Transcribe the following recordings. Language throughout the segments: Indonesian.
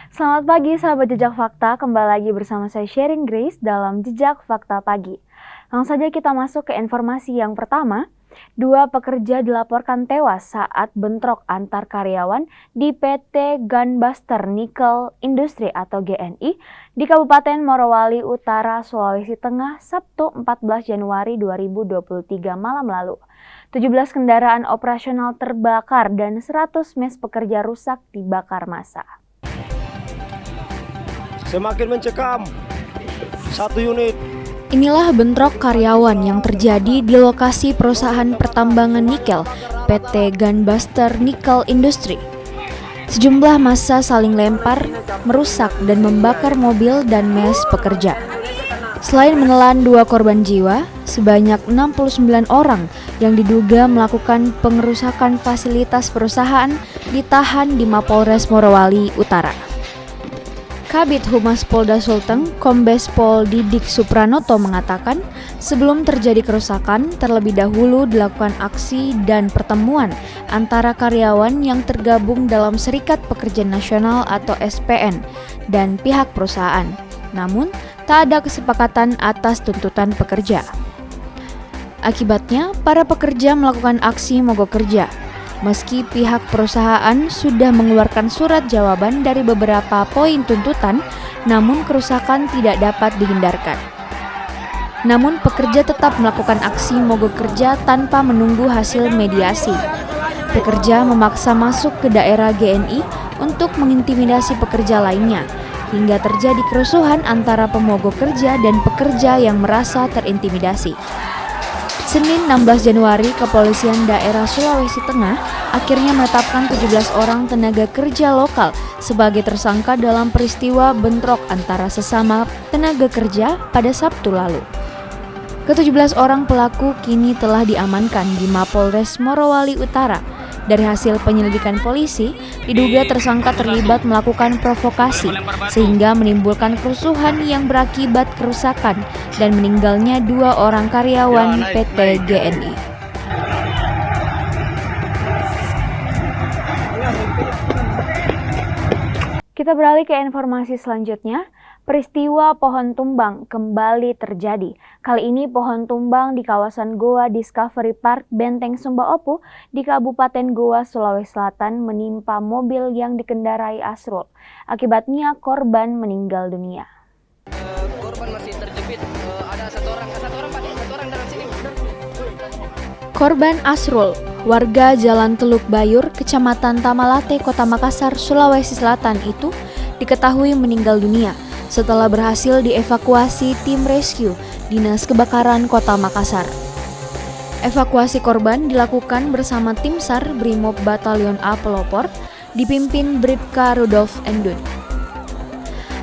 Selamat pagi sahabat Jejak Fakta, kembali lagi bersama saya Sherin Grace dalam Jejak Fakta Pagi. Langsung saja kita masuk ke informasi yang pertama. 2 pekerja dilaporkan tewas saat bentrok antar karyawan di PT Gunbuster Nickel Industri atau GNI di Kabupaten Morowali Utara, Sulawesi Tengah, Sabtu 14 Januari 2023 malam lalu. 17 kendaraan operasional terbakar dan 100 mes pekerja rusak dibakar massa. Semakin mencekam, 1 unit. Inilah bentrok karyawan yang terjadi di lokasi perusahaan pertambangan nikel PT Gunbuster Nickel Industri. Sejumlah massa saling lempar, merusak dan membakar mobil dan mes pekerja. Selain menelan 2 korban jiwa, sebanyak 69 orang yang diduga melakukan pengerusakan fasilitas perusahaan ditahan di Mapolres Morowali Utara. Kabid Humas Polda Sulteng, Kombes Pol Didik Supranoto mengatakan, sebelum terjadi kerusakan, terlebih dahulu dilakukan aksi dan pertemuan antara karyawan yang tergabung dalam Serikat Pekerja Nasional atau SPN dan pihak perusahaan. Namun, tak ada kesepakatan atas tuntutan pekerja. Akibatnya, para pekerja melakukan aksi mogok kerja. Meski pihak perusahaan sudah mengeluarkan surat jawaban dari beberapa poin tuntutan, namun kerusakan tidak dapat dihindarkan. Namun pekerja tetap melakukan aksi mogok kerja tanpa menunggu hasil mediasi. Pekerja memaksa masuk ke daerah GNI untuk mengintimidasi pekerja lainnya, hingga terjadi kerusuhan antara pemogok kerja dan pekerja yang merasa terintimidasi. Senin 16 Januari, Kepolisian Daerah Sulawesi Tengah akhirnya menetapkan 17 orang tenaga kerja lokal sebagai tersangka dalam peristiwa bentrok antara sesama tenaga kerja pada Sabtu lalu. Ke-17 orang pelaku kini telah diamankan di Mapolres Morowali Utara. Dari hasil penyelidikan polisi, diduga tersangka terlibat melakukan provokasi sehingga menimbulkan kerusuhan yang berakibat kerusakan dan meninggalnya 2 orang karyawan PT GNI. Kita beralih ke informasi selanjutnya. Peristiwa pohon tumbang kembali terjadi. Kali ini pohon tumbang di kawasan Goa Discovery Park Benteng Sumba Opu di Kabupaten Goa, Sulawesi Selatan menimpa mobil yang dikendarai Asrul. Akibatnya korban meninggal dunia. Korban masih terjepit. Ada satu orang dalam sini. Korban Asrul, warga Jalan Teluk Bayur, Kecamatan Tamalate, Kota Makassar, Sulawesi Selatan itu diketahui meninggal dunia setelah berhasil dievakuasi tim rescue Dinas Kebakaran Kota Makassar. Evakuasi korban dilakukan bersama tim SAR Brimob Batalion A Pelopor dipimpin Bribka Rudolf Endun.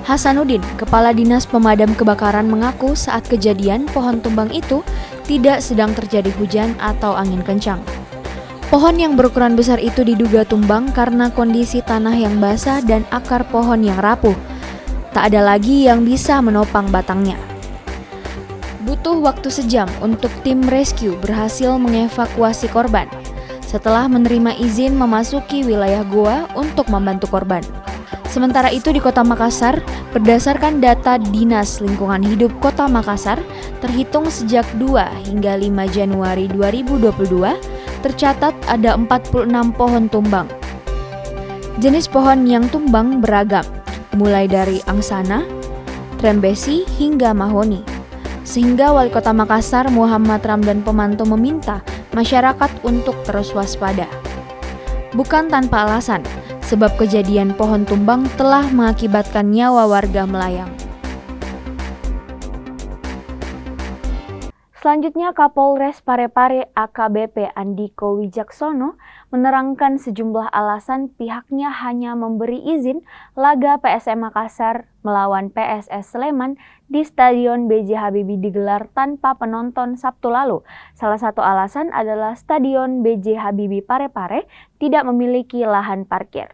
Hasanuddin, Kepala Dinas Pemadam Kebakaran mengaku saat kejadian pohon tumbang itu tidak sedang terjadi hujan atau angin kencang. Pohon yang berukuran besar itu diduga tumbang karena kondisi tanah yang basah dan akar pohon yang rapuh. Tak ada lagi yang bisa menopang batangnya. Butuh waktu sejam untuk tim rescue berhasil mengevakuasi korban setelah menerima izin memasuki wilayah goa untuk membantu korban. Sementara itu di Kota Makassar, berdasarkan data Dinas Lingkungan Hidup Kota Makassar, terhitung sejak 2 hingga 5 Januari 2022, tercatat ada 46 pohon tumbang. Jenis pohon yang tumbang beragam, mulai dari angsana, trembesi, hingga mahoni. Sehingga Wali Kota Makassar Muhammad Ramdan Pemanto meminta masyarakat untuk terus waspada. Bukan tanpa alasan, sebab kejadian pohon tumbang telah mengakibatkan nyawa warga melayang. Selanjutnya, Kapolres Parepare AKBP Andiko Wijaksono menerangkan sejumlah alasan pihaknya hanya memberi izin laga PSM Makassar melawan PSS Sleman di Stadion B.J. Habibie digelar tanpa penonton Sabtu lalu. Salah satu alasan adalah Stadion B.J. Habibie Parepare tidak memiliki lahan parkir.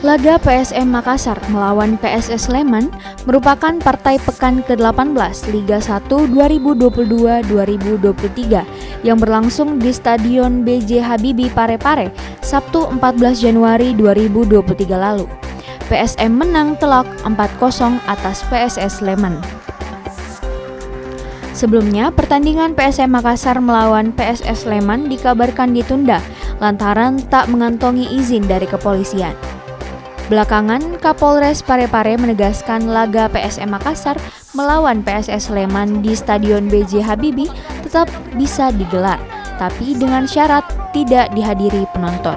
Laga PSM Makassar melawan PSS Sleman merupakan partai pekan ke-18 Liga 1 2022-2023 yang berlangsung di Stadion B.J. Habibie Parepare Sabtu 14 Januari 2023 lalu. PSM menang telak 4-0 atas PSS Sleman. Sebelumnya, pertandingan PSM Makassar melawan PSS Sleman dikabarkan ditunda lantaran tak mengantongi izin dari kepolisian. Belakangan, Kapolres Parepare menegaskan laga PSM Makassar melawan PSS Sleman di Stadion B.J. Habibie tetap bisa digelar, tapi dengan syarat tidak dihadiri penonton.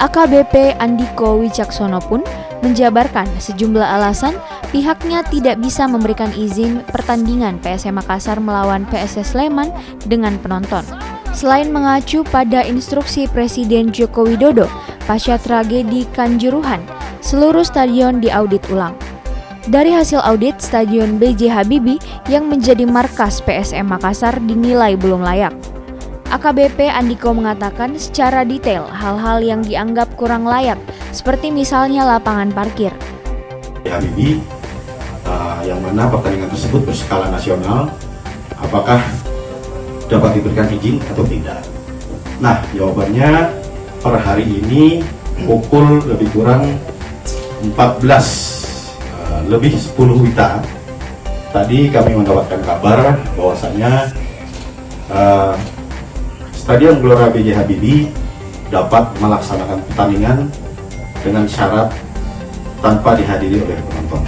AKBP Andiko Wicaksono pun menjabarkan sejumlah alasan pihaknya tidak bisa memberikan izin pertandingan PSM Makassar melawan PSS Sleman dengan penonton. Selain mengacu pada instruksi Presiden Joko Widodo pasca tragedi Kanjuruhan, seluruh stadion diaudit ulang. Dari hasil audit, Stadion B.J. Habibie yang menjadi markas PSM Makassar dinilai belum layak. AKBP Andiko mengatakan secara detail hal-hal yang dianggap kurang layak, seperti misalnya lapangan parkir. Habibie, yang mana pertandingan tersebut berskala nasional, apakah dapat diberikan izin atau tidak? Nah, jawabannya per hari ini pukul lebih kurang 14 lebih 10 WITA. Tadi kami mendapatkan kabar bahwasanya Stadion Gelora B.J. Habibie dapat melaksanakan pertandingan dengan syarat tanpa dihadiri oleh penonton.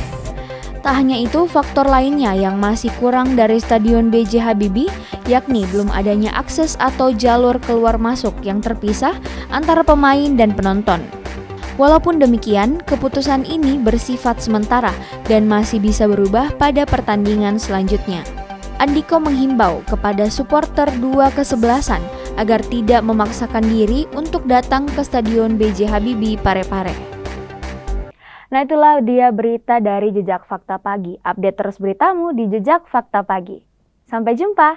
Tak hanya itu, faktor lainnya yang masih kurang dari Stadion B.J. Habibie yakni belum adanya akses atau jalur keluar masuk yang terpisah antara pemain dan penonton. Walaupun demikian, keputusan ini bersifat sementara dan masih bisa berubah pada pertandingan selanjutnya. Andiko menghimbau kepada supporter dua kesebelasan agar tidak memaksakan diri untuk datang ke Stadion B.J. Habibie Parepare. Nah, itulah dia berita dari Jejak Fakta Pagi. Update terus beritamu di Jejak Fakta Pagi. Sampai jumpa.